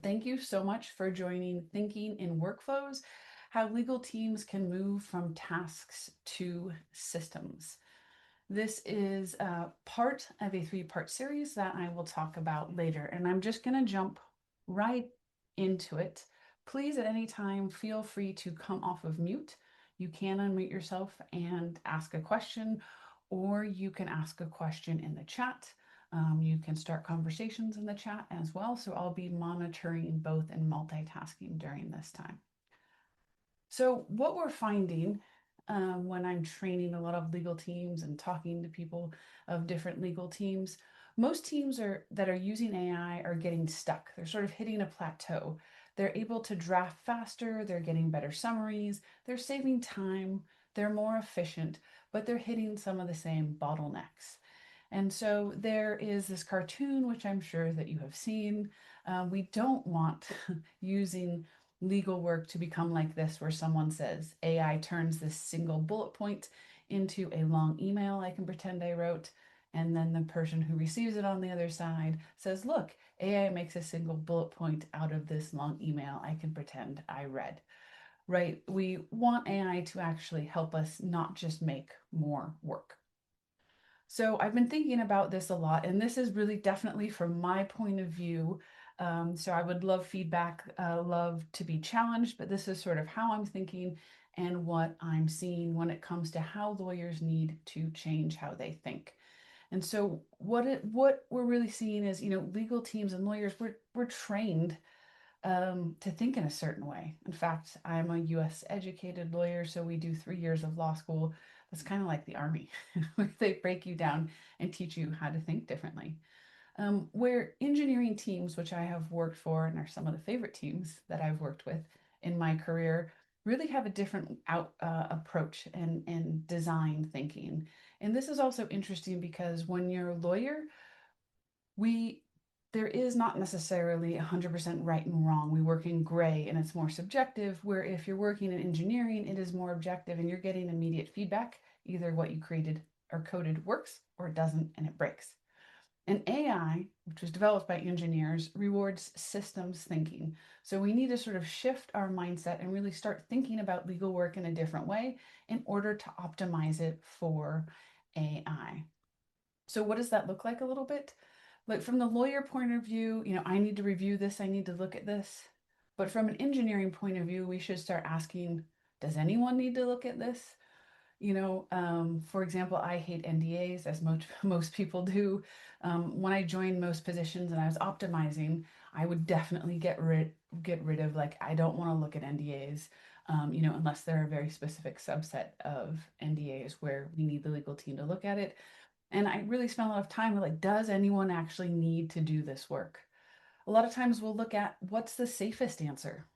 Thank you so much for joining Thinking in Workflows, how legal teams can move from tasks to systems. This is part of a three-part series that I will talk about later, and I'm just going to jump right into it. Please, at any time, feel free to come off of mute. You can unmute yourself and ask a question, or you can ask a question in the chat. You can start conversations in the chat as well. So I'll be monitoring both and multitasking during this time. So what we're finding when I'm training a lot of legal teams and talking to people of different legal teams, most teams that are using AI are getting stuck. They're sort of hitting a plateau. They're able to draft faster, they're getting better summaries, they're saving time, they're more efficient, but they're hitting some of the same bottlenecks. And so there is this cartoon, which I'm sure that you have seen. We don't want using legal work to become like this, where someone says AI turns this single bullet point into a long email I can pretend I wrote. And then the person who receives it on the other side says, look, AI makes a single bullet point out of this long email I can pretend I read. Right? We want AI to actually help us, not just make more work. So I've been thinking about this a lot, and this is really definitely from my point of view. So I would love feedback, love to be challenged, but this is sort of how I'm thinking and what I'm seeing when it comes to how lawyers need to change how they think. And so what we're really seeing is, legal teams and lawyers, we're trained to think in a certain way. In fact, I'm a US educated lawyer, so we do 3 years of law school. That's kind of like the army, where they break you down and teach you how to think differently. Where engineering teams, which I have worked for and are some of the favorite teams that I've worked with in my career, really have a different approach and design thinking. And this is also interesting because when you're a lawyer, we there is not necessarily 100% right and wrong. We work in gray and it's more subjective, where if you're working in engineering, it is more objective and you're getting immediate feedback. Either what you created or coded works or it doesn't and it breaks. And AI, which was developed by engineers, rewards systems thinking. So we need to sort of shift our mindset and really start thinking about legal work in a different way in order to optimize it for AI. So what does that look like a little bit? Like from the lawyer point of view, I need to review this, I need to look at this. But from an engineering point of view, we should start asking, does anyone need to look at this? For example, I hate NDAs as most people do. When I joined most positions and I was optimizing, I would definitely get rid of, like, I don't want to look at NDAs, unless they're a very specific subset of NDAs where we need the legal team to look at it. And I really spent a lot of time with, like, does anyone actually need to do this work? A lot of times we'll look at what's the safest answer.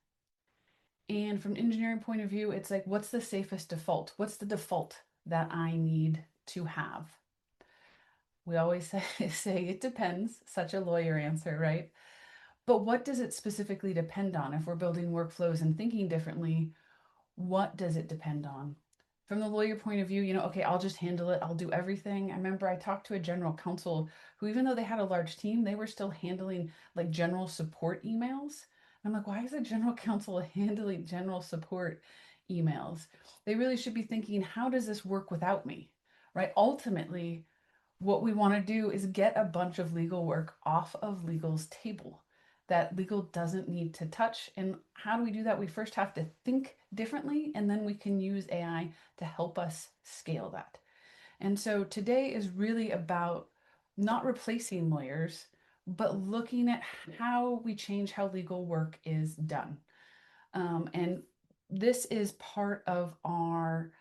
And from an engineering point of view, it's like, what's the safest default? What's the default that I need to have? We always say it depends, such a lawyer answer, right? But what does it specifically depend on? If we're building workflows and thinking differently, what does it depend on? From the lawyer point of view, okay, I'll just handle it. I'll do everything. I remember I talked to a general counsel who, even though they had a large team, they were still handling like general support emails. I'm like, why is a general counsel handling general support emails? They really should be thinking, how does this work without me? Right? Ultimately, what we want to do is get a bunch of legal work off of legal's table that legal doesn't need to touch. And how do we do that? We first have to think differently, and then we can use AI to help us scale that. And so today is really about not replacing lawyers, but looking at how we change how legal work is done. And this is part of our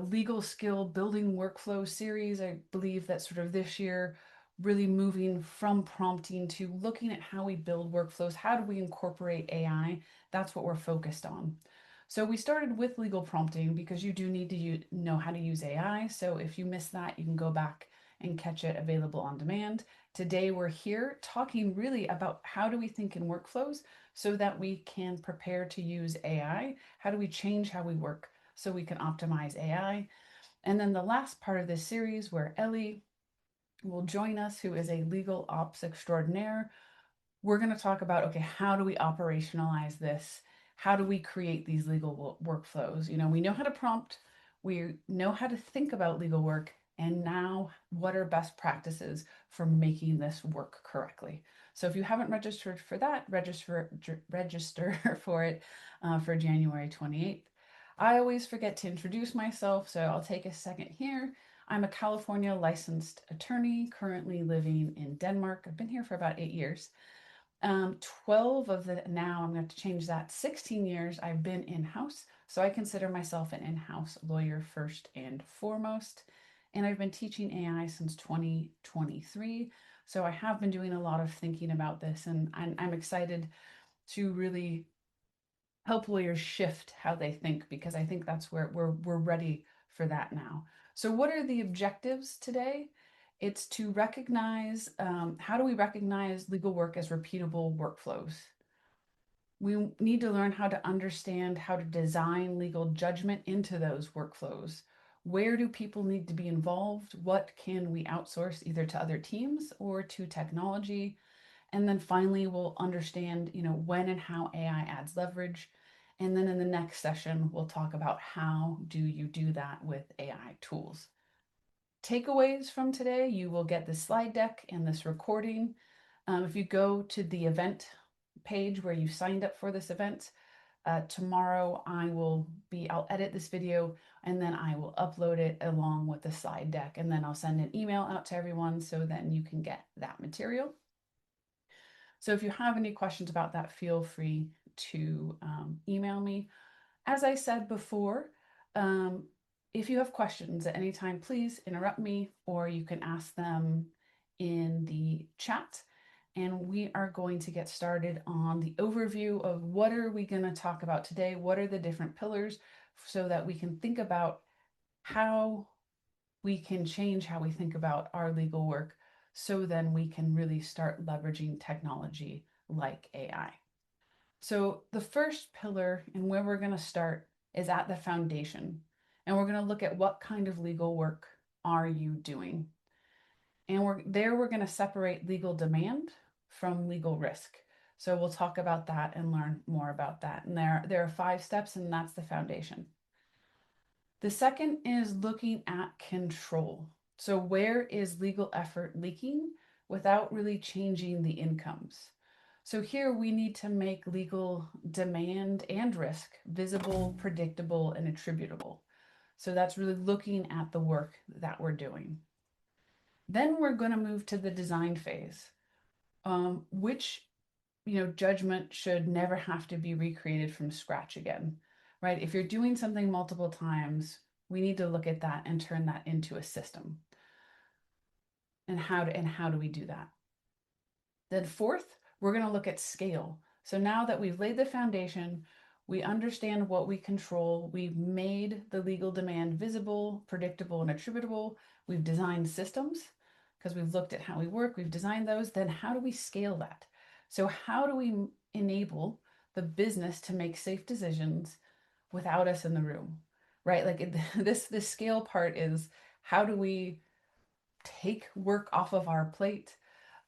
legal skill building workflow series. I believe that sort of this year, really moving from prompting to looking at how we build workflows. How do we incorporate AI? That's what we're focused on. So we started with legal prompting because you do need to know how to use AI. So if you missed that, you can go back and catch it available on demand. Today we're here talking really about how do we think in workflows so that we can prepare to use AI. How do we change how we work so we can optimize AI? And then the last part of this series, where Ellie will join us, who is a legal ops extraordinaire, we're going to talk about, okay, how do we operationalize this? How do we create these legal workflows? We know how to prompt, we know how to think about legal work, and now what are best practices for making this work correctly? So if you haven't registered for that, register for it for January 28th. I always forget to introduce myself, so I'll take a second here. I'm a California licensed attorney currently living in Denmark. I've been here for about 8 years. 12 of the, now I'm going to change that, 16 years I've been in-house. So I consider myself an in-house lawyer first and foremost. And I've been teaching AI since 2023. So I have been doing a lot of thinking about this, and I'm excited to really help lawyers shift how they think, because I think that's where we're ready for that now. So what are the objectives today? It's to recognize, how do we recognize legal work as repeatable workflows? We need to learn how to understand how to design legal judgment into those workflows. Where do people need to be involved? What can we outsource either to other teams or to technology? And then finally, we'll understand, when and how AI adds leverage. And then in the next session, we'll talk about how do you do that with AI tools. Takeaways from today, you will get this slide deck and this recording. If you go to the event page where you signed up for this event, tomorrow I'll edit this video and then I will upload it along with the slide deck, and then I'll send an email out to everyone so then you can get that material. So if you have any questions about that, feel free to email me. As I said before, if you have questions at any time, please interrupt me, or you can ask them in the chat. And we are going to get started on the overview of what are we going to talk about today? What are the different pillars, so that we can think about how we can change how we think about our legal work, so then we can really start leveraging technology like AI. So the first pillar, and where we're going to start, is at the foundation. And we're going to look at what kind of legal work are you doing? And we're going to separate legal demand from legal risk. So we'll talk about that and learn more about that. And there are 5 steps, and that's the foundation. The second is looking at control. So where is legal effort leaking without really changing the incomes? So here we need to make legal demand and risk visible, predictable, and attributable. So that's really looking at the work that we're doing. Then we're going to move to the design phase, which judgment should never have to be recreated from scratch again, right? If you're doing something multiple times, we need to look at that and turn that into a system. And how do we do that? Then fourth, we're going to look at scale. So now that we've laid the foundation, we understand what we control, we've made the legal demand visible, predictable, and attributable, we've designed systems because we've looked at how we work, we've designed those, then how do we scale that? So how do we enable the business to make safe decisions without us in the room, right? Like this scale part is, how do we take work off of our plate?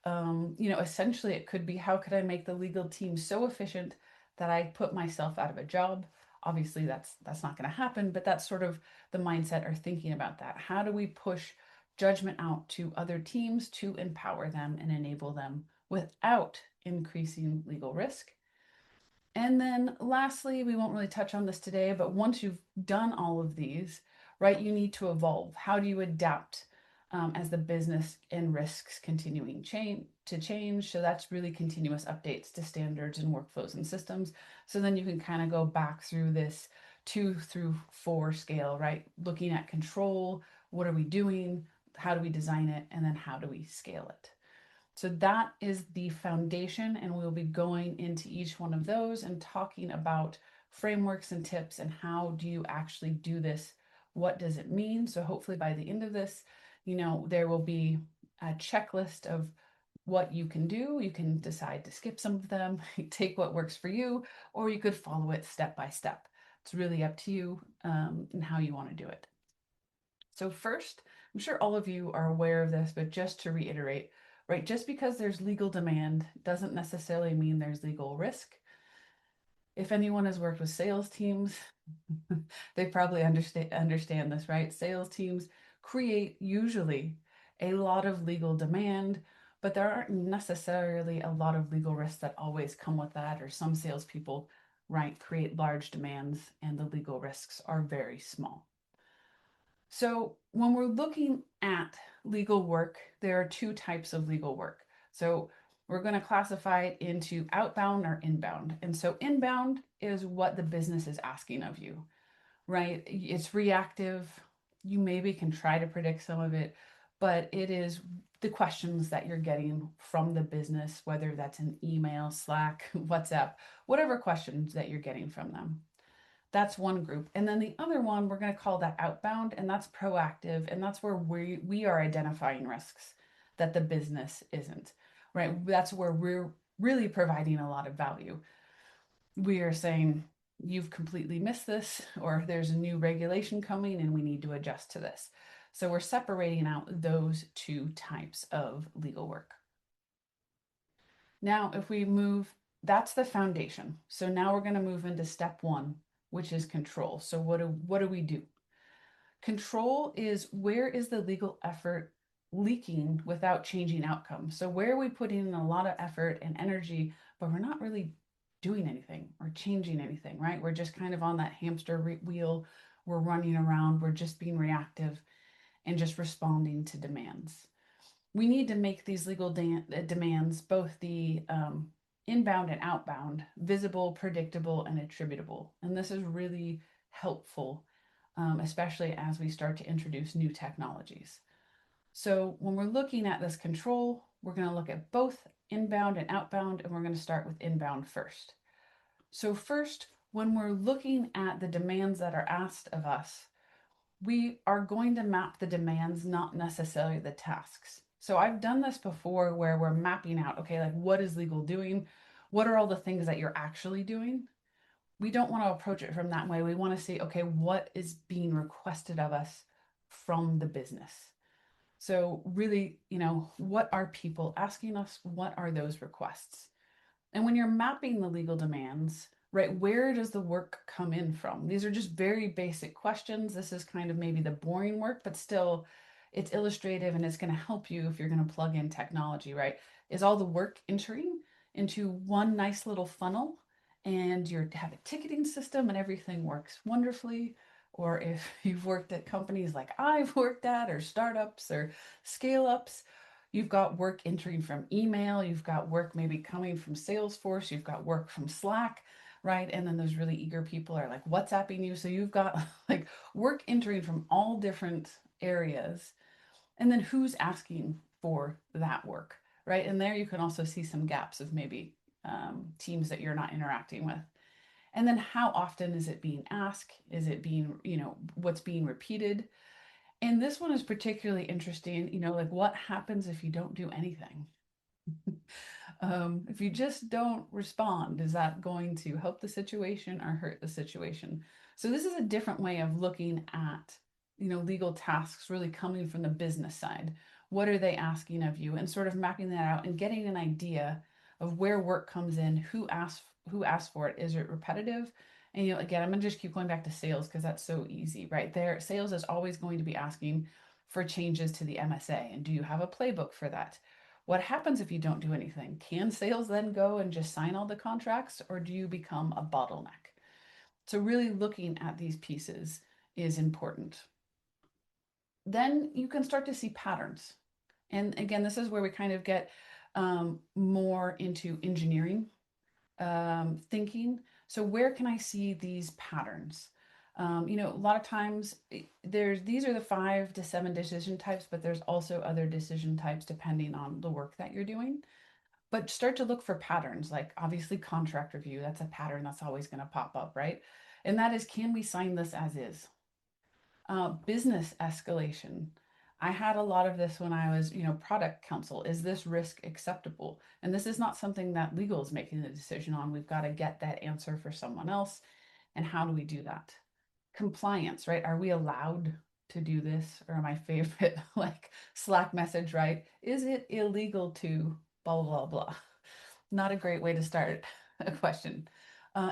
Essentially it could be, how could I make the legal team so efficient that I put myself out of a job? Obviously that's not going to happen, but that's sort of the mindset or thinking about that. How do we push judgment out to other teams to empower them and enable them without increasing legal risk? And then lastly, we won't really touch on this today, but once you've done all of these, right, you need to evolve. How do you adapt as the business and risks continuing to change? So that's really continuous updates to standards and workflows and systems. So then you can kind of go back through this 2 through 4 scale, right? Looking at control, what are we doing? How do we design it? And then how do we scale it? So that is the foundation, and we'll be going into each one of those and talking about frameworks and tips and how do you actually do this? What does it mean? So hopefully by the end of this, there will be a checklist of what you can do. You can decide to skip some of them, take what works for you, or you could follow it step by step. It's really up to you and how you want to do it. So first, I'm sure all of you are aware of this, but just to reiterate, right? Just because there's legal demand doesn't necessarily mean there's legal risk. If anyone has worked with sales teams, they probably understand this, right? Sales teams create usually a lot of legal demand, but there aren't necessarily a lot of legal risks that always come with that, or some salespeople, right, create large demands and the legal risks are very small. So when we're looking at legal work, there are two types of legal work. So we're going to classify it into outbound or inbound. And so inbound is what the business is asking of you, right? It's reactive. You maybe can try to predict some of it, but it is the questions that you're getting from the business, whether that's an email, Slack, WhatsApp, whatever questions that you're getting from them. That's one group. And then the other one, we're going to call that outbound, and that's proactive. And that's where we are identifying risks that the business isn't, right? That's where we're really providing a lot of value. We are saying, you've completely missed this, or there's a new regulation coming and we need to adjust to this. So we're separating out those two types of legal work. Now, if we move, that's the foundation. So now we're going to move into step one, which is control. So what do we do? Control is, where is the legal effort leaking without changing outcomes? So where are we putting in a lot of effort and energy, but we're not really doing anything or changing anything, right? We're just kind of on that hamster wheel. We're running around. We're just being reactive and just responding to demands. We need to make these legal demands, both the inbound and outbound, visible, predictable, and attributable. And this is really helpful, especially as we start to introduce new technologies. So when we're looking at this control, we're going to look at both inbound and outbound, and we're going to start with inbound first. So first, when we're looking at the demands that are asked of us, we are going to map the demands, not necessarily the tasks. So I've done this before where we're mapping out, okay, like what is legal doing? What are all the things that you're actually doing? We don't want to approach it from that way. We want to see, okay, what is being requested of us from the business? So really, what are people asking us? What are those requests? And when you're mapping the legal demands, right, where does the work come in from? These are just very basic questions. This is kind of maybe the boring work, but still it's illustrative and it's going to help you if you're going to plug in technology, right? Is all the work entering into one nice little funnel and you have a ticketing system and everything works wonderfully? Or if you've worked at companies like I've worked at, or startups or scale ups, you've got work entering from email, you've got work maybe coming from Salesforce, you've got work from Slack, right? And then those really eager people are like WhatsApping you. So you've got like work entering from all different areas. And then who's asking for that work, right? And there you can also see some gaps of maybe teams that you're not interacting with. And then how often is it being asked? Is it being, what's being repeated? And this one is particularly interesting, like what happens if you don't do anything? If you just don't respond, is that going to help the situation or hurt the situation? So this is a different way of looking at, legal tasks really coming from the business side. What are they asking of you? And sort of mapping that out and getting an idea of where work comes in, who asks for it. Is it repetitive? And again, I'm gonna just keep going back to sales because that's so easy, right? There, sales is always going to be asking for changes to the MSA. And do you have a playbook for that? What happens if you don't do anything? Can sales then go and just sign all the contracts, or do you become a bottleneck? So really looking at these pieces is important. Then you can start to see patterns. And again, this is where we kind of get more into engineering thinking. So where can I see these patterns? A lot of times these are the 5 to 7 decision types, but there's also other decision types depending on the work that you're doing. But start to look for patterns, like obviously contract review. That's a pattern that's always going to pop up, right? And that is, can we sign this as is? Business escalation. I had a lot of this when I was, product counsel. Is this risk acceptable? And this is not something that legal is making the decision on. We've got to get that answer for someone else. And how do we do that? Compliance, right? Are we allowed to do this? Or my favorite like Slack message, right? Is it illegal to blah, blah, blah? Not a great way to start a question.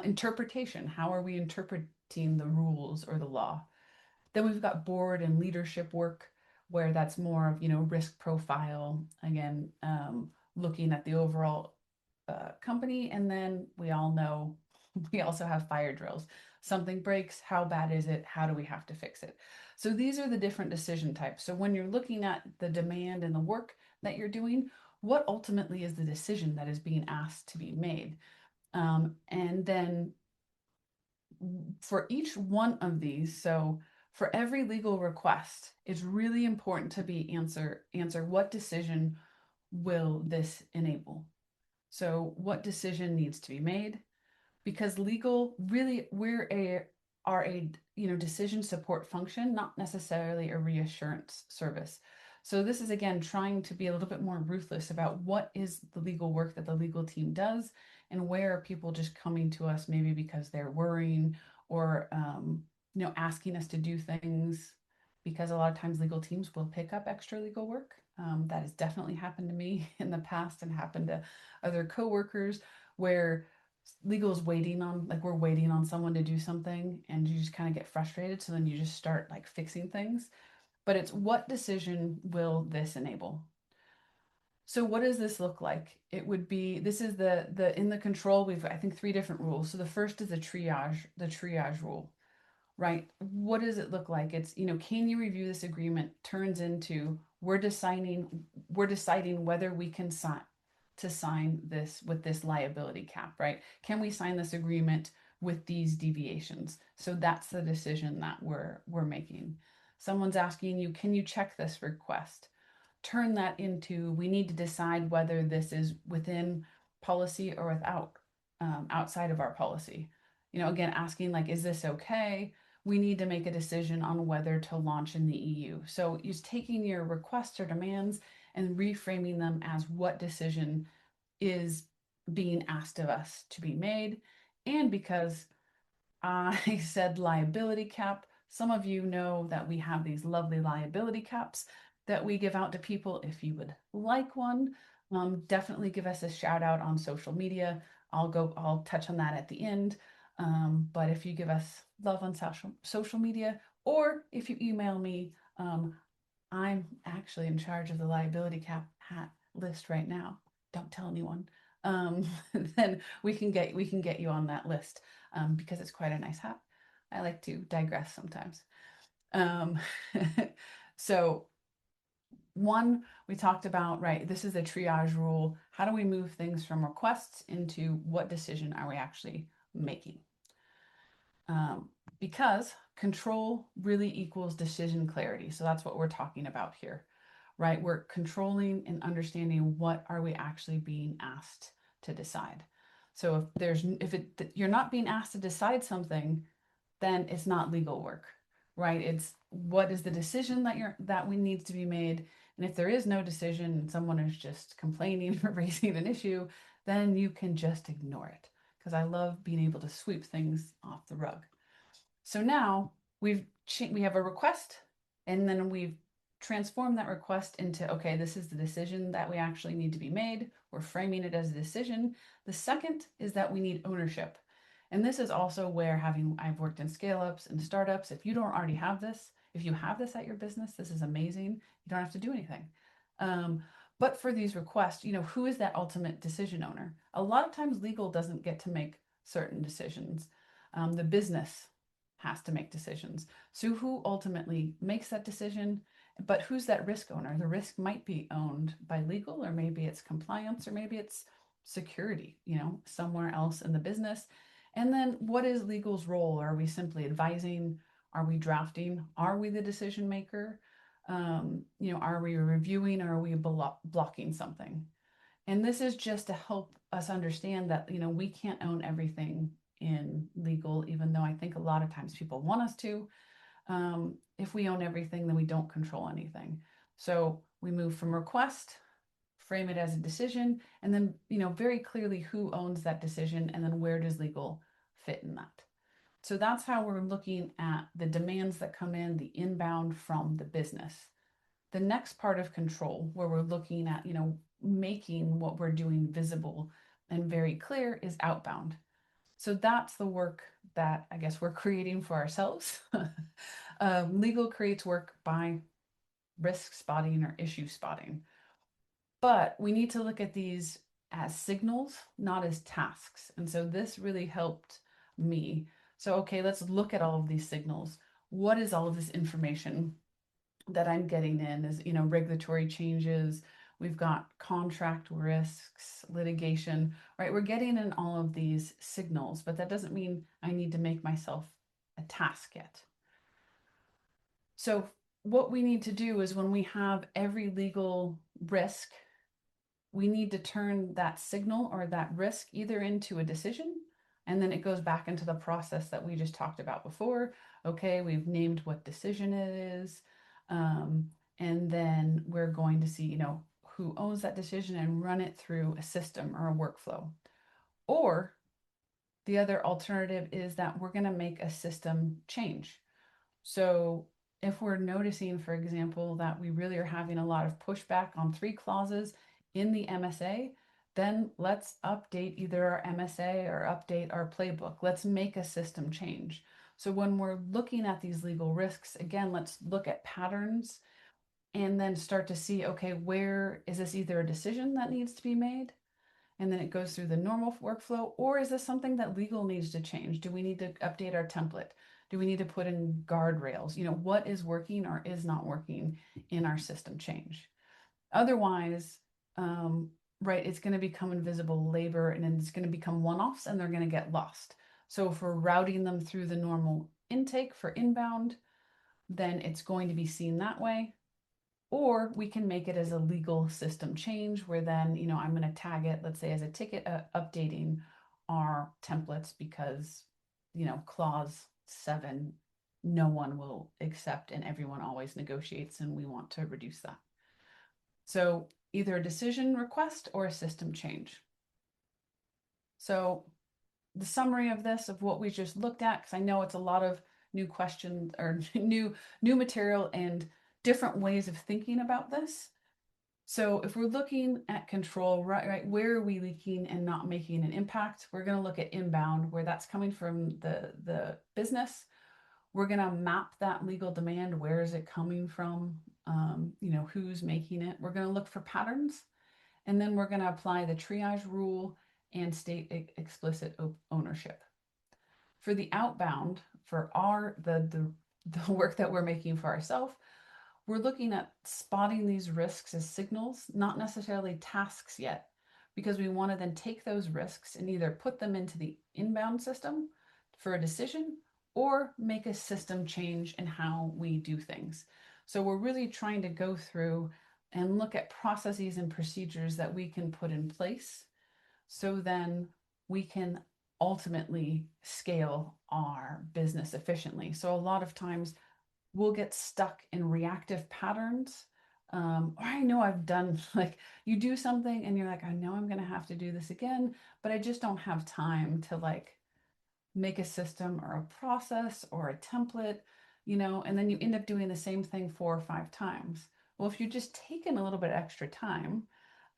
Interpretation. How are we interpreting the rules or the law? Then we've got board and leadership work, where that's more of, risk profile, again, looking at the overall company. And then we all know we also have fire drills. Something breaks, how bad is it? How do we have to fix it? So these are the different decision types. So when you're looking at the demand and the work that you're doing, what ultimately is the decision that is being asked to be made? And then for each one of these, so for every legal request, it's really important to be answer what decision will this enable? So what decision needs to be made? Because legal really are a decision support function, not necessarily a reassurance service. So this is again trying to be a little bit more ruthless about what is the legal work that the legal team does, and where are people just coming to us maybe because they're worrying, or asking us to do things, because a lot of times legal teams will pick up extra legal work. That has definitely happened to me in the past and happened to other coworkers, where legal is waiting on, like, we're waiting on someone to do something, and you just kind of get frustrated, so then you just start like fixing things. But it's, what decision will this enable? So what does this look like? It would be, this is the in the control, we've, I think, three different rules. So the first is the triage rule, right? What does it look like? It's, can you review this agreement, turns into, we're deciding whether we can sign this with this liability cap, right? Can we sign this agreement with these deviations? So that's the decision that we're making. Someone's asking you, can you check this request? Turn that into, we need to decide whether this is within policy or without, outside of our policy. Again, asking like, is this okay? We need to make a decision on whether to launch in the EU. So just taking your requests or demands and reframing them as what decision is being asked of us to be made. And because I said liability cap, some of you know that we have these lovely liability caps that we give out to people. If you would like one, definitely give us a shout out on social media. I'll touch on that at the end. But if you give us love on social media, or if you email me, I'm actually in charge of the liability cap hat list right now. Don't tell anyone. Then we can get you on that list, because it's quite a nice hat. I like to digress sometimes. Um, so one, we talked about, right, this is the triage rule. How do we move things from requests into what decision are we actually making? Because control really equals decision clarity. So that's what we're talking about here, right? We're controlling and understanding what are we actually being asked to decide. So if you're not being asked to decide something, then it's not legal work, right? It's, what is the decision that we needs to be made. And if there is no decision and someone is just complaining or raising an issue, then you can just ignore it, because I love being able to sweep things off the rug. So now we have a request, and then we've transformed that request into, okay, this is the decision that we actually need to be made. We're framing it as a decision. The second is that we need ownership. And this is also where, I've worked in scale ups and startups, if you don't already have this, if you have this at your business, this is amazing. You don't have to do anything. But for these requests, who is that ultimate decision owner? A lot of times legal doesn't get to make certain decisions. The business has to make decisions. So who ultimately makes that decision? But who's that risk owner? The risk might be owned by legal, or maybe it's compliance, or maybe it's security, somewhere else in the business. And then what is legal's role? Are we simply advising? Are we drafting? Are we the decision maker? Are we reviewing, or are we blocking something? And this is just to help us understand that, we can't own everything in legal, even though I think a lot of times people want us to. If we own everything, then we don't control anything. So we move from request, frame it as a decision, and then, very clearly who owns that decision, and then where does legal fit in that. So that's how we're looking at the demands that come in, the inbound from the business. The next part of control, where we're looking at, making what we're doing visible and very clear, is outbound. So that's the work that I guess we're creating for ourselves. Legal creates work by risk spotting or issue spotting. But we need to look at these as signals, not as tasks. And so this really helped me. So, okay, let's look at all of these signals. What is all of this information that I'm getting in? Is, regulatory changes, we've got contract risks, litigation, right? We're getting in all of these signals, but that doesn't mean I need to make myself a task yet. So what we need to do is when we have every legal risk, we need to turn that signal or that risk either into a decision, and then it goes back into the process that we just talked about before. Okay, we've named what decision it is. And then we're going to see, who owns that decision and run it through a system or a workflow. Or the other alternative is that we're going to make a system change. So if we're noticing, for example, that we really are having a lot of pushback on 3 clauses in the MSA, then let's update either our MSA or update our playbook. Let's make a system change. So when we're looking at these legal risks, again, let's look at patterns and then start to see, okay, where is this either a decision that needs to be made? And then it goes through the normal workflow, or is this something that legal needs to change? Do we need to update our template? Do we need to put in guardrails? What is working or is not working in our system change? Otherwise, right, it's going to become invisible labor and it's going to become one-offs and they're going to get lost. So if we're routing them through the normal intake for inbound, then it's going to be seen that way. Or we can make it as a legal system change where then, I'm going to tag it, let's say, as a ticket updating our templates because, clause 7, no one will accept and everyone always negotiates, and we want to reduce that. So either a decision request or a system change. So the summary of this, of what we just looked at, because I know it's a lot of new questions or new material and different ways of thinking about this. So if we're looking at control, right, where are we leaking and not making an impact? We're going to look at inbound, where that's coming from the business. We're going to map that legal demand. Where is it coming from? Who's making it? We're going to look for patterns, and then we're going to apply the triage rule and state explicit ownership. For the outbound, for the work that we're making for ourselves, we're looking at spotting these risks as signals, not necessarily tasks yet, because we want to then take those risks and either put them into the inbound system for a decision or make a system change in how we do things. So we're really trying to go through and look at processes and procedures that we can put in place so then we can ultimately scale our business efficiently. So a lot of times we'll get stuck in reactive patterns. Or I know I've done, like, you do something and you're like, I know I'm going to have to do this again, but I just don't have time to make a system or a process or a template, and then you end up doing the same thing 4 or 5 times. Well, if you just taken a little bit extra time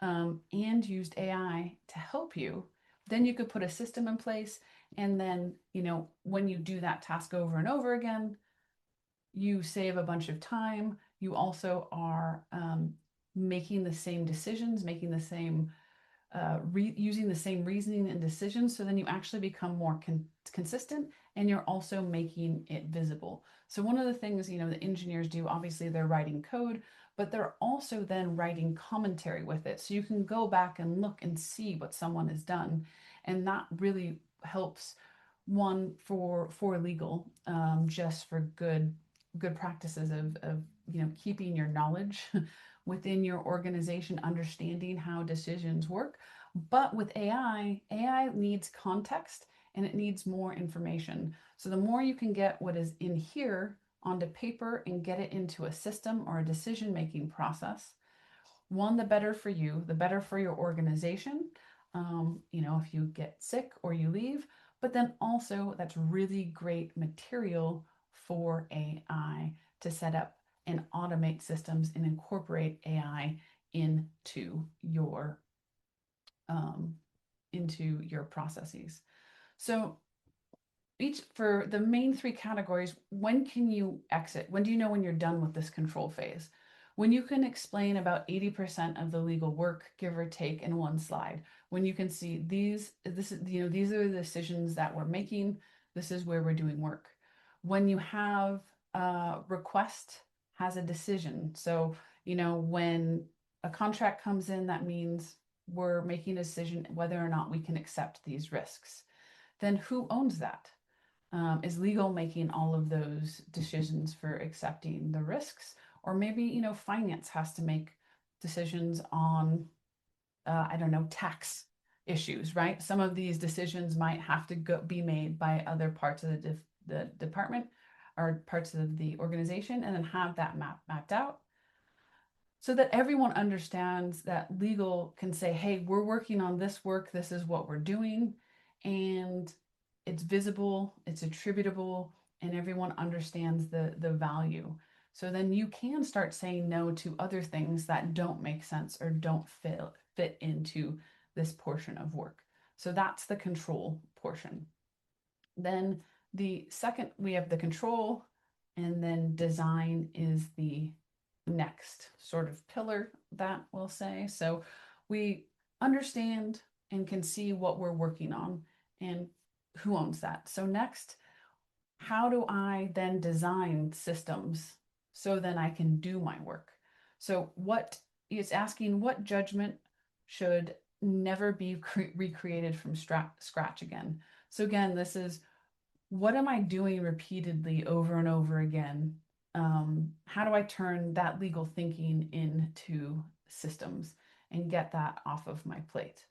and used AI to help you, then you could put a system in place. And then, when you do that task over and over again, you save a bunch of time. You also are making the same decisions, making the same, using the same reasoning and decisions. So then you actually become more consistent, and you're also making it visible. So one of the things, the engineers do, obviously they're writing code, but they're also then writing commentary with it. So you can go back and look and see what someone has done. And that really helps, one, for legal, just for good practices of keeping your knowledge within your organization, understanding how decisions work. But with AI needs context and it needs more information. So the more you can get what is in here onto paper and get it into a system or a decision-making process, one, the better for you, the better for your organization. If you get sick or you leave, but then also that's really great material for AI to set up and automate systems and incorporate AI into your um, into your processes. So each for the main three categories, when can you exit? When do you know when you're done with this control phase? When you can explain about 80% of the legal work, give or take, in one slide. When you can see these are the decisions that we're making. This is where we're doing work. When you have a request has a decision. So, when a contract comes in, that means we're making a decision whether or not we can accept these risks. Then who owns that? Is legal making all of those decisions for accepting the risks? Or maybe, finance has to make decisions on, I don't know, tax issues, right? Some of these decisions might have to be made by other parts of the department or parts of the organization, and then have that mapped out so that everyone understands that legal can say, hey, we're working on this work, this is what we're doing, and it's visible, it's attributable, and everyone understands the value. So then you can start saying no to other things that don't make sense or don't fit into this portion of work. So that's the control portion. Then the second, we have the control, and then design is the next sort of pillar that we'll say. So we understand and can see what we're working on and who owns that. So next, how do I then design systems so then I can do my work? So what it's asking, what judgment should never be recreated from scratch again? So again, this is, what am I doing repeatedly over and over again? How do I turn that legal thinking into systems and get that off of my plate?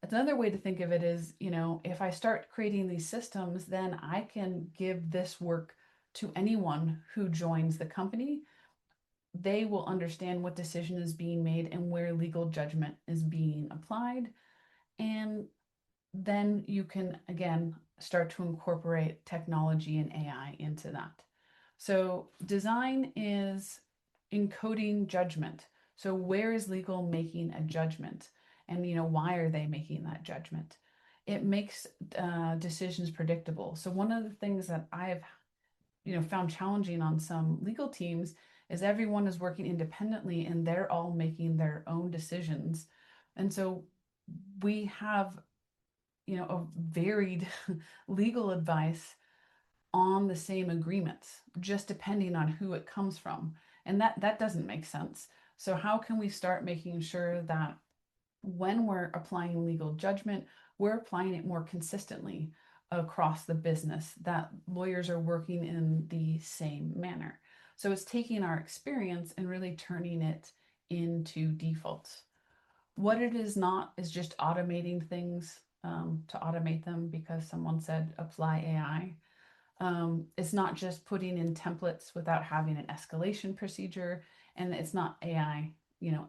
Another way to think of it is, if I start creating these systems, then I can give this work to anyone who joins the company. They will understand what decision is being made and where legal judgment is being applied. And then you can, again, start to incorporate technology and AI into that. So design is encoding judgment. So where is legal making a judgment? And, why are they making that judgment? It makes decisions predictable. So one of the things that I've, found challenging on some legal teams is everyone is working independently and they're all making their own decisions. And so we have, a varied legal advice on the same agreements, just depending on who it comes from. And that doesn't make sense. So how can we start making sure that when we're applying legal judgment, we're applying it more consistently across the business, that lawyers are working in the same manner? So it's taking our experience and really turning it into defaults. What it is not is just automating things to automate them because someone said apply AI. It's not just putting in templates without having an escalation procedure, and it's not AI,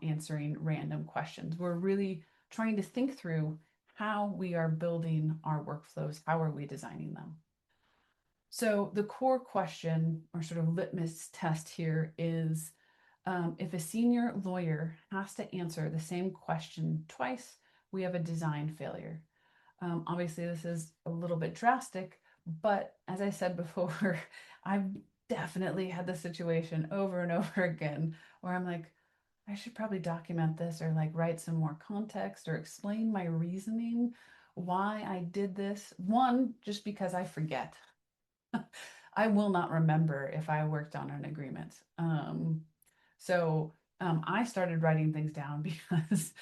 answering random questions. We're really trying to think through how we are building our workflows, how are we designing them. So the core question or sort of litmus test here is, if a senior lawyer has to answer the same question twice, we have a design failure. Obviously, this is a little bit drastic, but as I said before, I've definitely had this situation over and over again where I'm like, I should probably document this or like write some more context or explain my reasoning, why I did this. One, just because I forget. I will not remember if I worked on an agreement. So I started writing things down because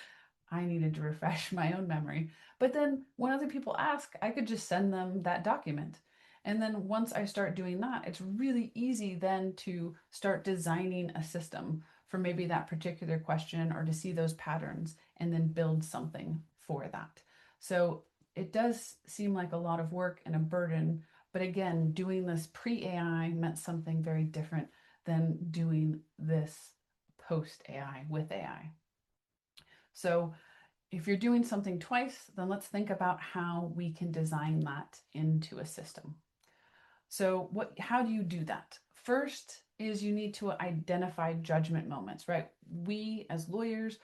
I needed to refresh my own memory. But then when other people ask, I could just send them that document. And then once I start doing that, it's really easy then to start designing a system for maybe that particular question or to see those patterns and then build something for that. So it does seem like a lot of work and a burden. But again, doing this pre-AI meant something very different than doing this post-AI with AI. So If you're doing something twice, then let's think about how we can design that into a system. So how do you do that? First is you need to identify judgment moments, right? We as lawyers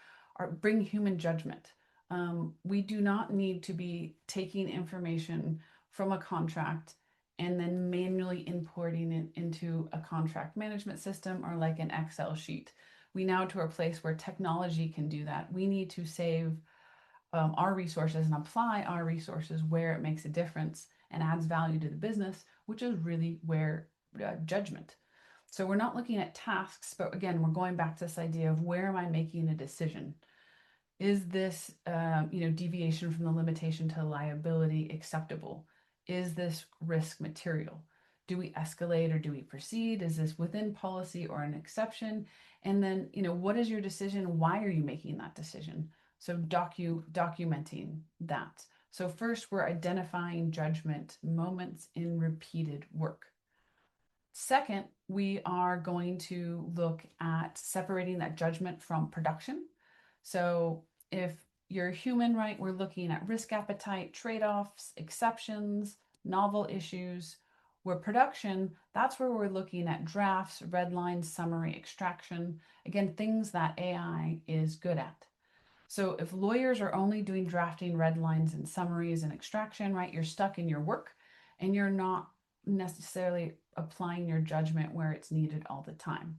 bring human judgment. We do not need to be taking information from a contract and then manually importing it into a contract management system or like an Excel sheet. We now to a place where technology can do that. We need to save our resources and apply our resources where it makes a difference and adds value to the business, which is really where judgment. So we're not looking at tasks, but again, we're going back to this idea of where am I making a decision? Is this, deviation from the limitation to liability acceptable? Is this risk material? Do we escalate or do we proceed? Is this within policy or an exception? And then, what is your decision? Why are you making that decision? So documenting that. So first, we're identifying judgment moments in repeated work. Second, we are going to look at separating that judgment from production. So if you're human, right, we're looking at risk appetite, trade-offs, exceptions, novel issues. Where production, that's where we're looking at drafts, red lines, summary, extraction. Again, things that AI is good at. So if lawyers are only doing drafting, red lines, and summaries and extraction, right, you're stuck in your work and you're not necessarily applying your judgment where it's needed all the time.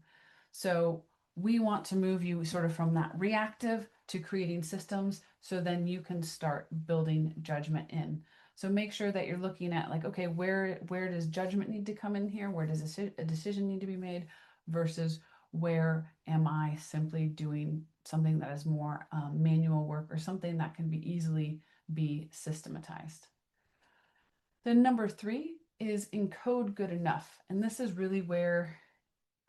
So we want to move you sort of from that reactive to creating systems so then you can start building judgment in. So make sure that you're looking at like, okay, where does judgment need to come in here? Where does a decision need to be made versus where am I simply doing something that is more manual work or something that can be easily be systematized. Then number 3 is encode good enough. And this is really where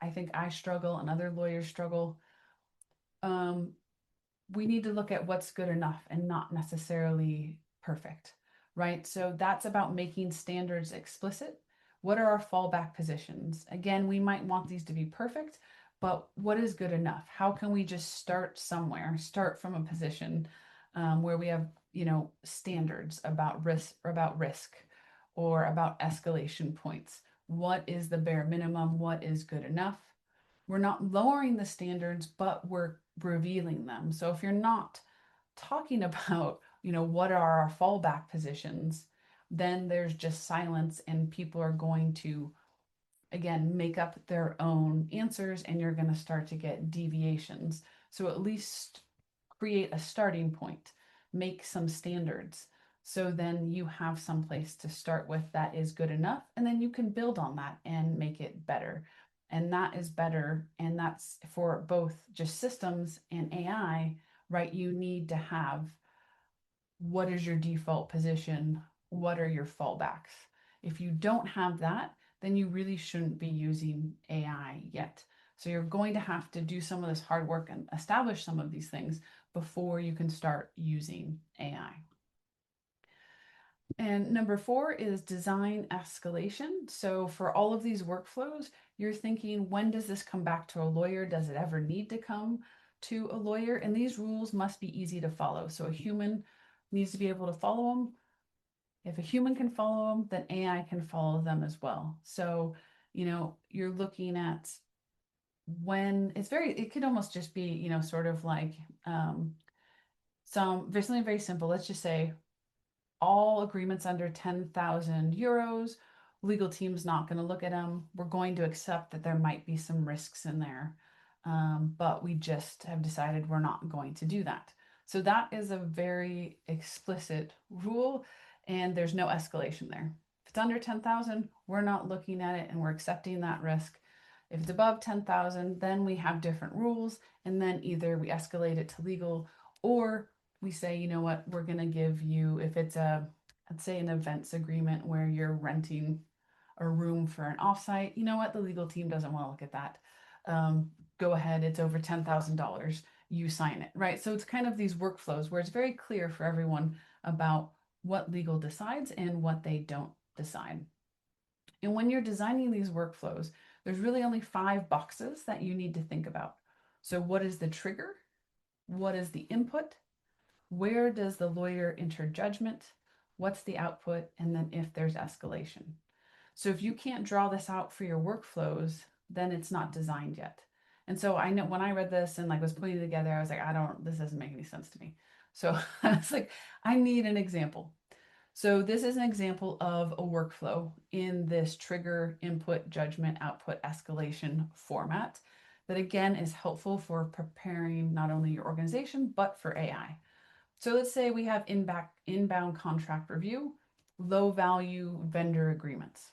I think I struggle and other lawyers struggle. We need to look at what's good enough and not necessarily perfect, right? So that's about making standards explicit. What are our fallback positions? Again, we might want these to be perfect, but what is good enough? How can we just start somewhere, start from a position where we have, standards about risk or about escalation points? What is the bare minimum? What is good enough? We're not lowering the standards, but we're revealing them. So if you're not talking about, what are our fallback positions, then there's just silence and people are going to, again, make up their own answers and you're going to start to get deviations. So at least create a starting point, make some standards. So then you have some place to start with that is good enough, and then you can build on that and make it better. And that is better. And that's for both just systems and AI, right? You need to have what is your default position? What are your fallbacks? If you don't have that, then you really shouldn't be using AI yet. So you're going to have to do some of this hard work and establish some of these things before you can start using AI. And number 4 is design escalation. So for all of these workflows, you're thinking, when does this come back to a lawyer? Does it ever need to come to a lawyer? And these rules must be easy to follow. So a human needs to be able to follow them. If a human can follow them, then AI can follow them as well. So, you're looking at when it could almost just be, sort of like something very simple. Let's just say all agreements under 10,000 euros, legal team's not going to look at them. We're going to accept that there might be some risks in there, but we just have decided we're not going to do that. So that is a very explicit rule, and there's no escalation there. If it's under 10,000, we're not looking at it and we're accepting that risk. If it's above 10,000, then we have different rules, and then either we escalate it to legal or we say, you know what, we're going to give you, if it's let's say an events agreement where you're renting a room for an offsite, you know what, the legal team doesn't want to look at that. Go ahead, it's over $10,000, you sign it, right? So it's kind of these workflows where it's very clear for everyone about what legal decides and what they don't decide. And when you're designing these workflows, there's really only 5 boxes that you need to think about. So what is the trigger? What is the input? Where does the lawyer enter judgment? What's the output? And then if there's escalation. So if you can't draw this out for your workflows, then it's not designed yet. And so I know when I read this and like was putting it together, I was like, this doesn't make any sense to me. So I was like, I need an example. So this is an example of a workflow in this trigger, input, judgment, output, escalation format that again is helpful for preparing not only your organization, but for AI. So let's say we have inbound contract review, low value vendor agreements.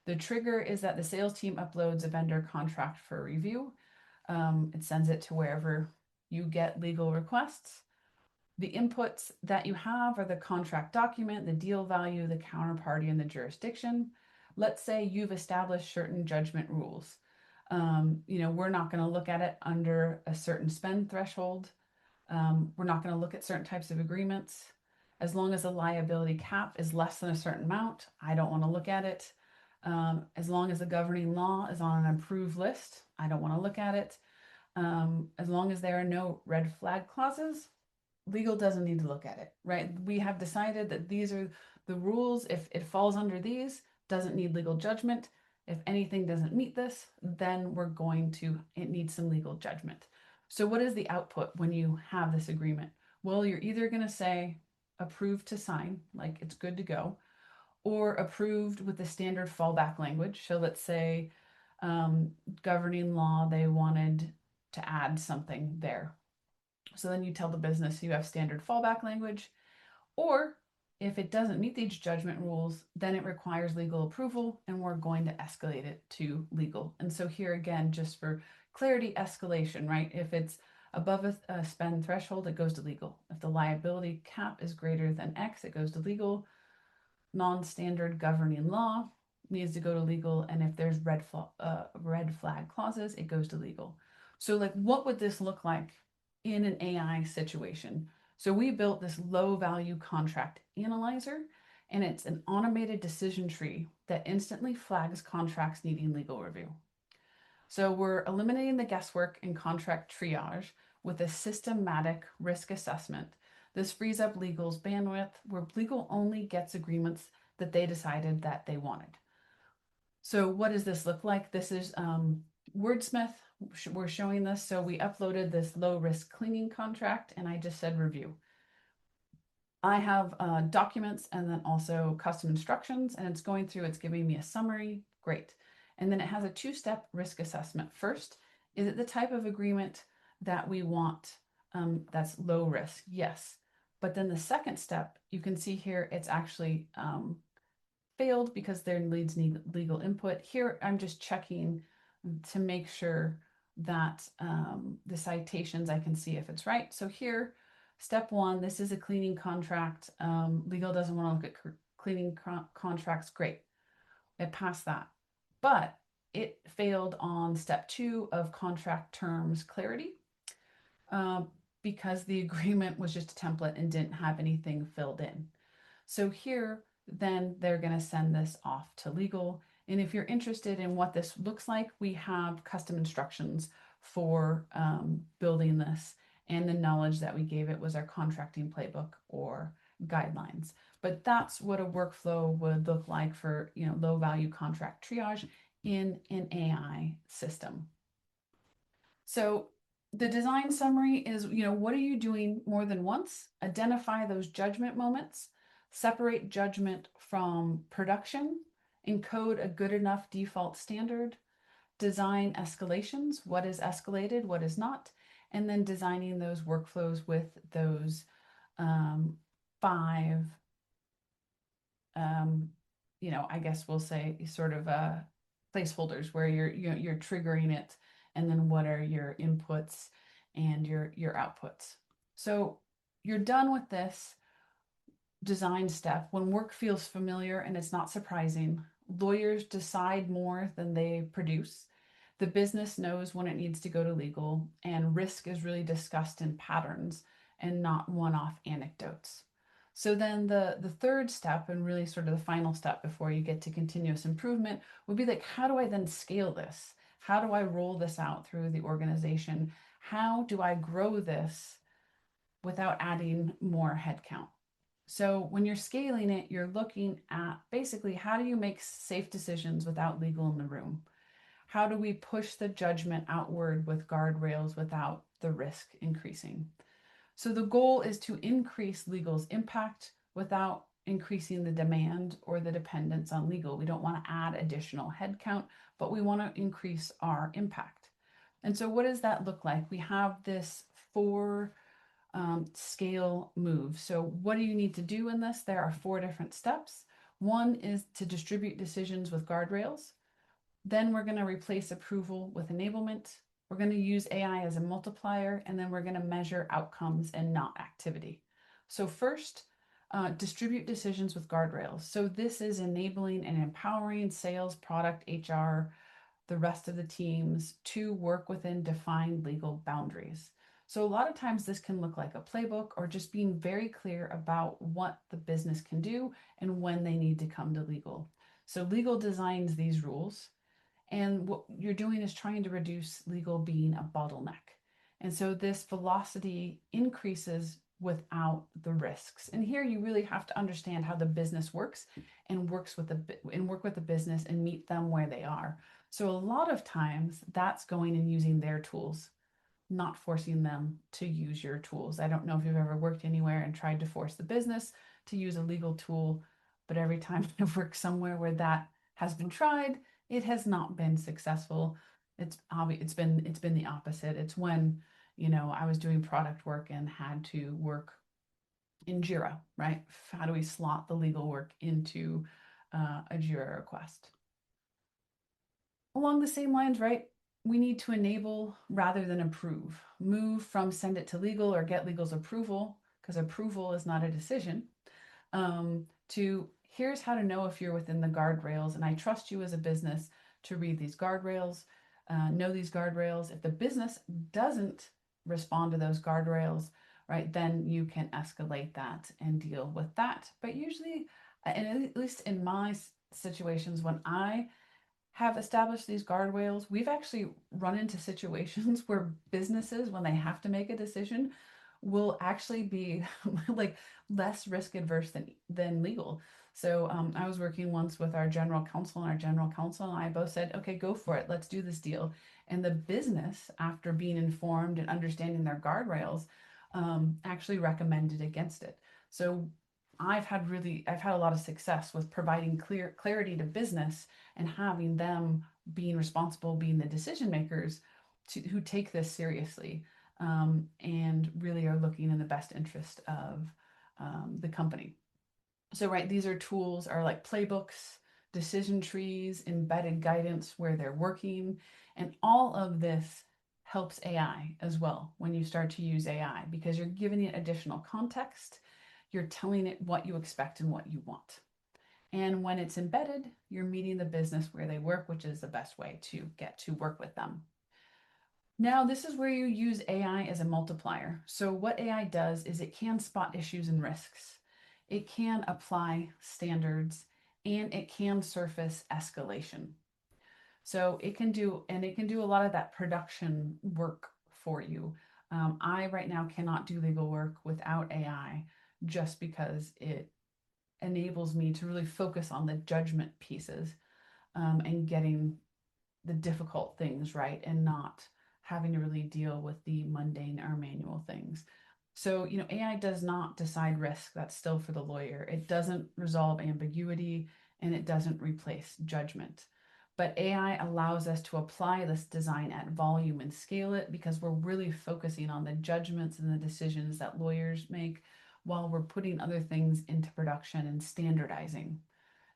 The trigger is that the sales team uploads a vendor contract for review. It sends it to wherever you get legal requests. The inputs that you have are the contract document, the deal value, the counterparty, and the jurisdiction. Let's say you've established certain judgment rules. We're not going to look at it under a certain spend threshold. We're not going to look at certain types of agreements. As long as the liability cap is less than a certain amount, I don't want to look at it. As long as the governing law is on an approved list, I don't want to look at it. As long as there are no red flag clauses, legal doesn't need to look at it, right? We have decided that these are the rules. If it falls under these, doesn't need legal judgment. If anything doesn't meet this, then it needs some legal judgment. So what is the output when you have this agreement? Well, you're either going to say approved to sign, like it's good to go, or approved with the standard fallback language. So let's say governing law, they wanted to add something there. So then you tell the business you have standard fallback language, or if it doesn't meet these judgment rules, then it requires legal approval and we're going to escalate it to legal. And so here again, just for clarity, escalation, right? If it's above a spend threshold, it goes to legal. If the liability cap is greater than X, it goes to legal. Non-standard governing law needs to go to legal. And if there's red flag clauses, it goes to legal. So like, what would this look like in an AI situation? So we built this low value contract analyzer, and it's an automated decision tree that instantly flags contracts needing legal review. So we're eliminating the guesswork in contract triage with a systematic risk assessment. This frees up legal's bandwidth, where legal only gets agreements that they decided that they wanted. So what does this look like? This is Wordsmith. We're showing this. So we uploaded this low risk cleaning contract and I just said review. I have documents and then also custom instructions, and it's going through, it's giving me a summary. Great. And then it has a two-step risk assessment. First, is it the type of agreement that we want that's low risk? Yes. But then the second step, you can see here, it's actually failed because there needs legal input. Here, I'm just checking to make sure that the citations, I can see if it's right. So here, step one, this is a cleaning contract. Legal doesn't want to look at cleaning contracts. Great. It passed that. But it failed on step two of contract terms clarity because the agreement was just a template and didn't have anything filled in. So here, then they're going to send this off to legal. And if you're interested in what this looks like, we have custom instructions for building this. And the knowledge that we gave it was our contracting playbook or guidelines. But that's what a workflow would look like for low value contract triage in an AI system. So the design summary is, what are you doing more than once? Identify those judgment moments, separate judgment from production, encode a good enough default standard, design escalations, what is escalated, what is not, and then designing those workflows with those 5, I guess we'll say sort of placeholders where you're triggering it, and then what are your inputs and your outputs. So you're done with this design step. When work feels familiar and it's not surprising, lawyers decide more than they produce. The business knows when it needs to go to legal, and risk is really discussed in patterns and not one-off anecdotes. So then the third step, and really sort of the final step before you get to continuous improvement, would be like, how do I then scale this? How do I roll this out through the organization? How do I grow this without adding more headcount. So when you're scaling it, you're looking at basically how do you make safe decisions without legal in the room? How do we push the judgment outward with guardrails without the risk increasing? So the goal is to increase legal's impact without increasing the demand or the dependence on legal. We don't want to add additional headcount, but we want to increase our impact. And so what does that look like? We have this four scale move. So what do you need to do in this? There are four different steps. One is to distribute decisions with guardrails. Then we're going to replace approval with enablement. We're going to use AI as a multiplier, and then we're going to measure outcomes and not activity. So first, distribute decisions with guardrails. So this is enabling and empowering sales, product, HR, the rest of the teams to work within defined legal boundaries. So a lot of times this can look like a playbook or just being very clear about what the business can do and when they need to come to legal. So legal designs these rules, and what you're doing is trying to reduce legal being a bottleneck. And so this velocity increases without the risks. And here you really have to understand how the business works and work with the business and meet them where they are. So a lot of times that's going and using their tools, not forcing them to use your tools. I don't know if you've ever worked anywhere and tried to force the business to use a legal tool, but every time I've worked somewhere where that has been tried, it has not been successful. It's obvious it's been the opposite. It's when, I was doing product work and had to work in Jira, right? How do we slot the legal work into a Jira request? Along the same lines, right? We need to enable rather than approve. Move from send it to legal or get legal's approval, because approval is not a decision, to here's how to know if you're within the guardrails. And I trust you as a business to read these guardrails, know these guardrails. If the business doesn't respond to those guardrails, right, then you can escalate that and deal with that. But usually, and at least in my situations, when I have established these guardrails, we've actually run into situations where businesses, when they have to make a decision, will actually be like less risk adverse than legal. So I was working once with our general counsel, and our general counsel and I both said, okay, go for it. Let's do this deal. And the business, after being informed and understanding their guardrails, actually recommended against it. So I've had a lot of success with providing clarity to business and having them being responsible, being the decision makers who take this seriously, and really are looking in the best interest of the company. So, right, these are tools are like playbooks, decision trees, embedded guidance where they're working, and all of this helps AI as well when you start to use AI, because you're giving it additional context, you're telling it what you expect and what you want. And when it's embedded, you're meeting the business where they work, which is the best way to get to work with them. Now, this is where you use AI as a multiplier. So what AI does is it can spot issues and risks. It can apply standards, and it can surface escalation. So it can do a lot of that production work for you. I right now cannot do legal work without AI, just because it enables me to really focus on the judgment pieces, and getting the difficult things right, and not having to really deal with the mundane or manual things. So, AI does not decide risk. That's still for the lawyer. It doesn't resolve ambiguity, and it doesn't replace judgment. But AI allows us to apply this design at volume and scale it, because we're really focusing on the judgments and the decisions that lawyers make, while we're putting other things into production and standardizing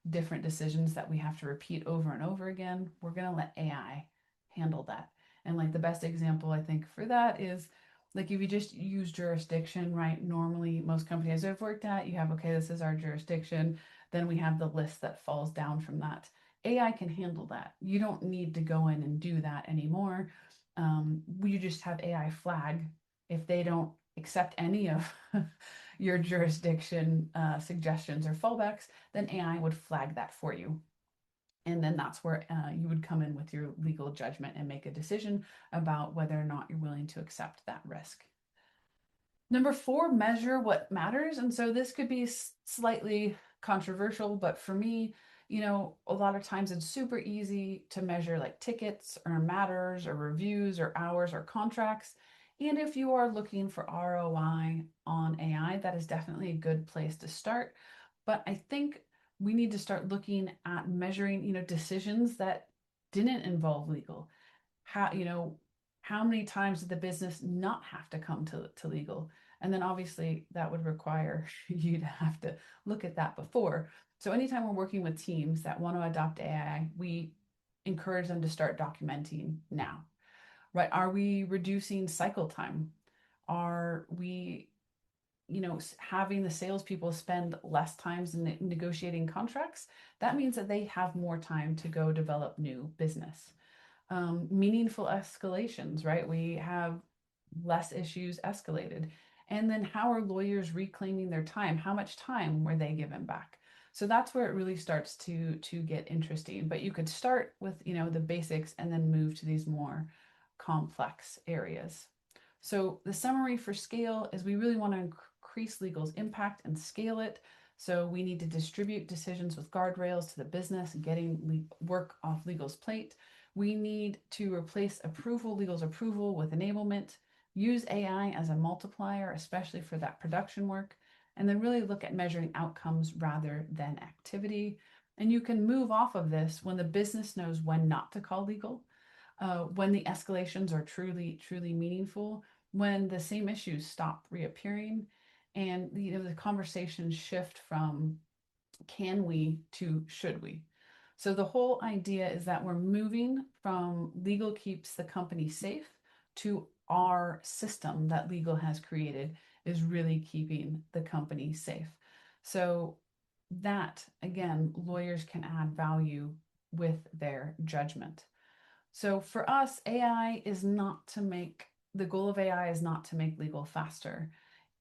different decisions that we have to repeat over and over again. We're going to let AI handle that. And like the best example I think for that is, like, if you just use jurisdiction, right? Normally, most companies I've worked at, you have, okay, this is our jurisdiction. Then we have the list that falls down from that. AI can handle that. You don't need to go in and do that anymore. You just have AI flag if they don't accept any of your jurisdiction suggestions or fallbacks, then AI would flag that for you. And then that's where you would come in with your legal judgment and make a decision about whether or not you're willing to accept that risk. Number four, measure what matters. And so this could be slightly controversial, but for me, a lot of times it's super easy to measure like tickets or matters or reviews or hours or contracts. And if you are looking for ROI on AI, that is definitely a good place to start. But I think we need to start looking at measuring, decisions that didn't involve legal. How many times did the business not have to come to legal? And then obviously that would require you to have to look at that before. So anytime we're working with teams that want to adopt AI, we encourage them to start documenting now, right? Are we reducing cycle time? Are we, having the salespeople spend less times in negotiating contracts? That means that they have more time to go develop new business. Meaningful escalations, right? We have less issues escalated. And then how are lawyers reclaiming their time? How much time were they given back? So that's where it really starts to get interesting. But you could start with, the basics and then move to these more complex areas. So the summary for scale is we really want to increase legal's impact and scale it. So we need to distribute decisions with guardrails to the business, getting work off legal's plate. We need to replace legal's approval with enablement, use AI as a multiplier, especially for that production work, and then really look at measuring outcomes rather than activity. And you can move off of this when the business knows when not to call legal, when the escalations are truly, truly meaningful, when the same issues stop reappearing, and the conversations shift from can we to should we. So the whole idea is that we're moving from legal keeps the company safe to our system that legal has created is really keeping the company safe. So that, again, lawyers can add value with their judgment. So for us, the goal of AI is not to make legal faster.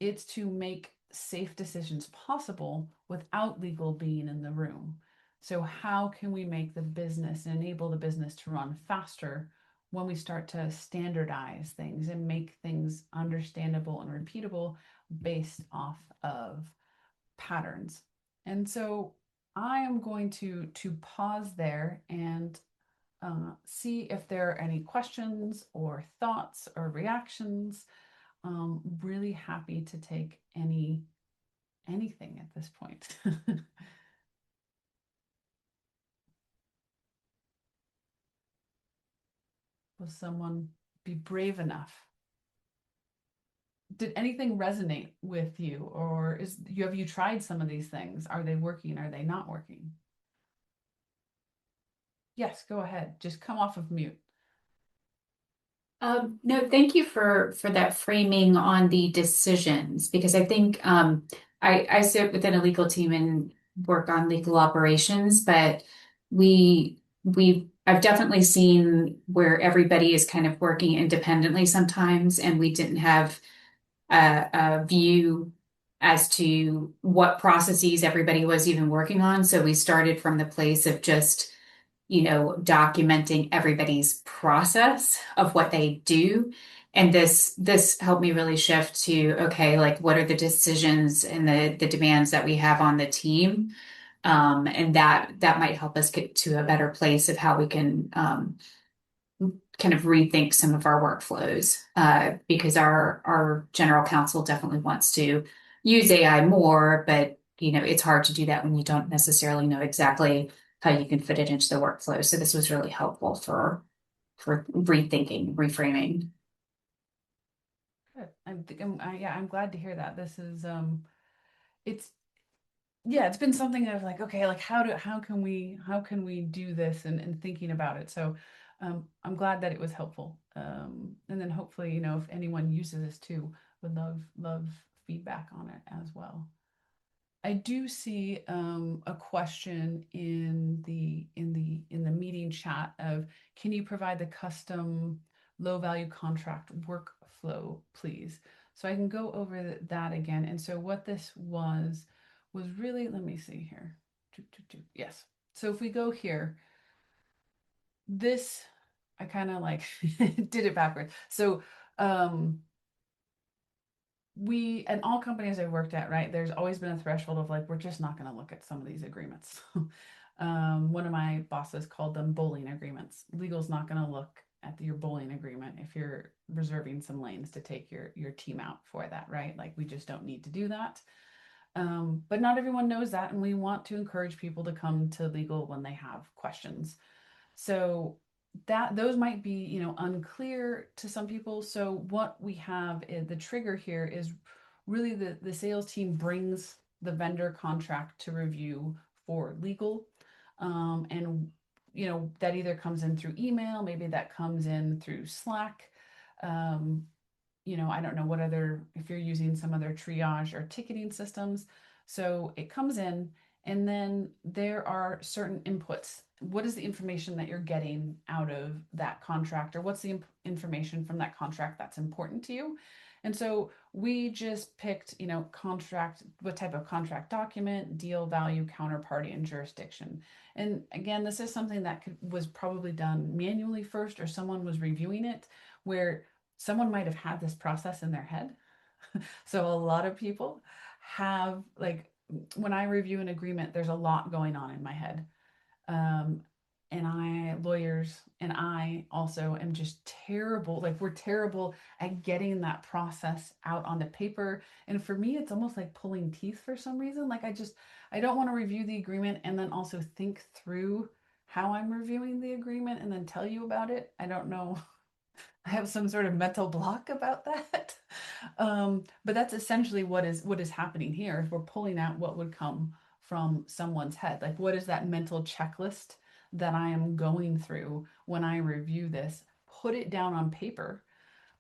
It's to make safe decisions possible without legal being in the room. So how can we make the business and enable the business to run faster when we start to standardize things and make things understandable and repeatable based off of patterns? And so I am going to pause there and see if there are any questions or thoughts or reactions. Really happy to take anything at this point. Will someone be brave enough? Did anything resonate with you, or have you tried some of these things? Are they working? Are they not working? Yes, go ahead. Just come off of mute. No, thank you for that framing on the decisions because I think I sit within a legal team and work on legal operations, but I've definitely seen where everybody is kind of working independently sometimes, and we didn't have a view as to what processes everybody was even working on. So we started from the place of just documenting everybody's process of what they do. And this helped me really shift to, okay, like what are the decisions and the demands that we have on the team? And that might help us get to a better place of how we can kind of rethink some of our workflows. Because our general counsel definitely wants to use AI more, but it's hard to do that when you don't necessarily know exactly how you can fit it into the workflow. So this was really helpful for rethinking, reframing. Good. I'm glad to hear that. This is it's yeah, it's been something that I was like, okay, like how can we do this and thinking about it. So I'm glad that it was helpful. And then hopefully, if anyone uses this too, would love feedback on it as well. I do see a question in the meeting chat of can you provide the custom low value contract workflow, please? So I can go over that again. And so what this was really, let me see here. Yes. So if we go here, this I kind of like did it backwards. So and all companies I've worked at, right, there's always been a threshold of like, we're just not going to look at some of these agreements. One of my bosses called them bowling agreements. Legal's not going to look at your bowling agreement if you're reserving some lanes to take your team out for that, right? Like, we just don't need to do that. But not everyone knows that, and we want to encourage people to come to legal when they have questions. So that those might be, unclear to some people. So what we have is the trigger here is really the sales team brings the vendor contract to review for legal. And that either comes in through email, maybe that comes in through Slack. Um, I don't know what other, if you're using some other triage or ticketing systems. So it comes in, and then there are certain inputs. What is the information that you're getting out of that contract, or what's the information from that contract that's important to you? And so we just picked, contract, what type of contract document, deal value, counterparty, and jurisdiction. And again, this is something that was probably done manually first, or someone was reviewing it, where someone might have had this process in their head. So a lot of people have, like, when I review an agreement, there's a lot going on in my head. Um, lawyers, and I also am just terrible. Like, we're terrible at getting that process out on the paper. And for me, it's almost like pulling teeth for some reason. Like, I don't want to review the agreement and then also think through how I'm reviewing the agreement and then tell you about it. I don't know. I have some sort of mental block about that. But that's essentially what is happening here. If we're pulling out what would come from someone's head, like, what is that mental checklist that I am going through when I review this? Put it down on paper.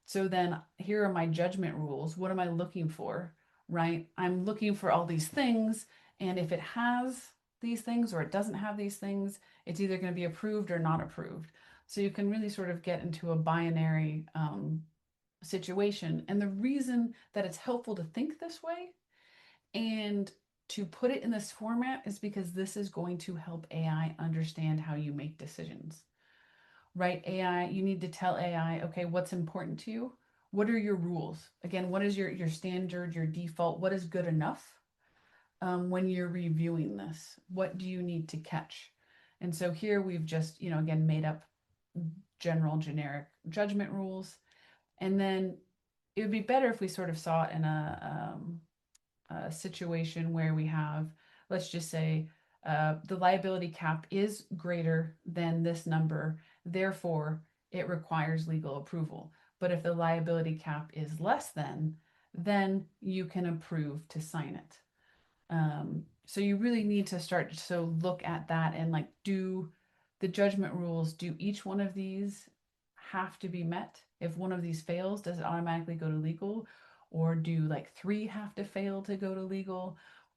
So then here are my judgment rules. What am I looking for? Right? I'm looking for all these things, and if it has these things or it doesn't have these things, it's either going to be approved or not approved. So you can really sort of get into a binary situation. And the reason that it's helpful to think this way and to put it in this format is because this is going to help AI understand how you make decisions, right? AI, you need to tell AI, okay, what's important to you? What are your rules? Again, what is your standard, your default? What is good enough when you're reviewing this? What do you need to catch? And so here we've just, again, made up general generic judgment rules. And then it would be better if we sort of saw it in a situation where we have, let's just say, the liability cap is greater than this number, therefore it requires legal approval. But if the liability cap is less than, then you can approve to sign it. So you really need to start to look at that and, like, do the judgment rules, do each one of these have to be met? If one of these fails, does it automatically go to legal? Or do, like, three have to fail to go to legal?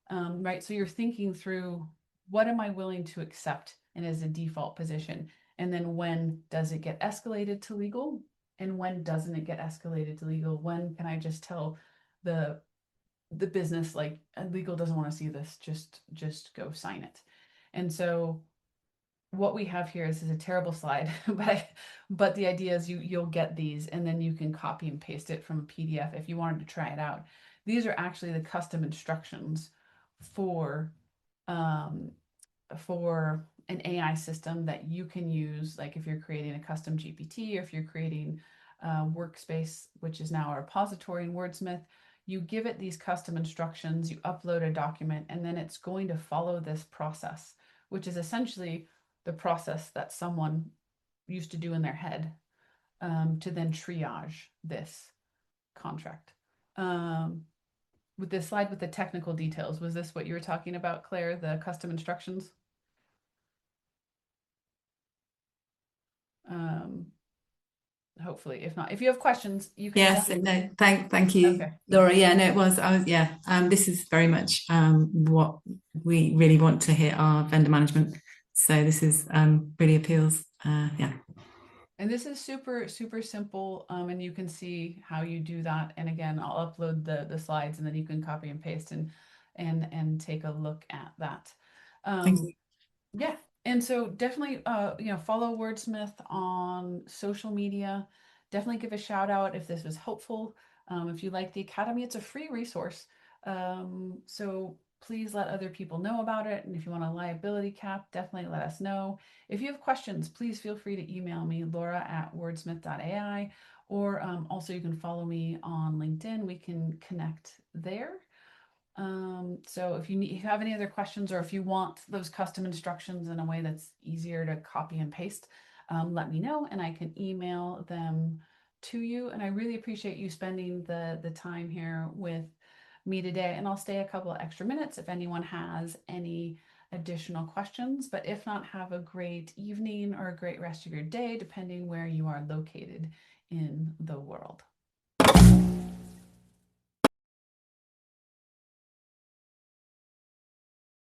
Right. So you're thinking through, what am I willing to accept and as a default position? And then when does it get escalated to legal? And when doesn't it get escalated to legal? When can I just tell the business, like, legal doesn't want to see this, just go sign it? And so what we have here, this is a terrible slide, but the idea is you'll get these, and then you can copy and paste it from a PDF if you wanted to try it out. These are actually the custom instructions for um, for an AI system that you can use, like if you're creating a custom GPT, or if you're creating a workspace, which is now a repository in Wordsmith. You give it these custom instructions, you upload a document, and then it's going to follow this process, which is essentially the process that someone used to do in their head, to then triage this contract. With this slide with the technical details, was this what you were talking about, Claire, the custom instructions? Um, Hopefully, if not, if you have questions, you can Yes, definitely. no, thank you, Okay. Laura. Yeah, no, it was, yeah, this is very much what we really want to hit our vendor management. So this is really appeals. Yeah. And this is super, super simple. And you can see how you do that. And again, I'll upload the slides, and then you can copy and paste and take a look at that. Thank you. Yeah. And so definitely, follow Wordsmith on social media. Definitely give a shout out if this was helpful. If you like the Academy, it's a free resource. So please let other people know about it. And if you want a liability cap, definitely let us know. If you have questions, please feel free to email me, laura@wordsmith.ai, or also you can follow me on LinkedIn. We can connect there. So if you have any other questions, or if you want those custom instructions in a way that's easier to copy and paste, let me know and I can email them to you. And I really appreciate you spending the time here with me today. And I'll stay a couple of extra minutes if anyone has any additional questions. But if not, have a great evening or a great rest of your day, depending where you are located in the world.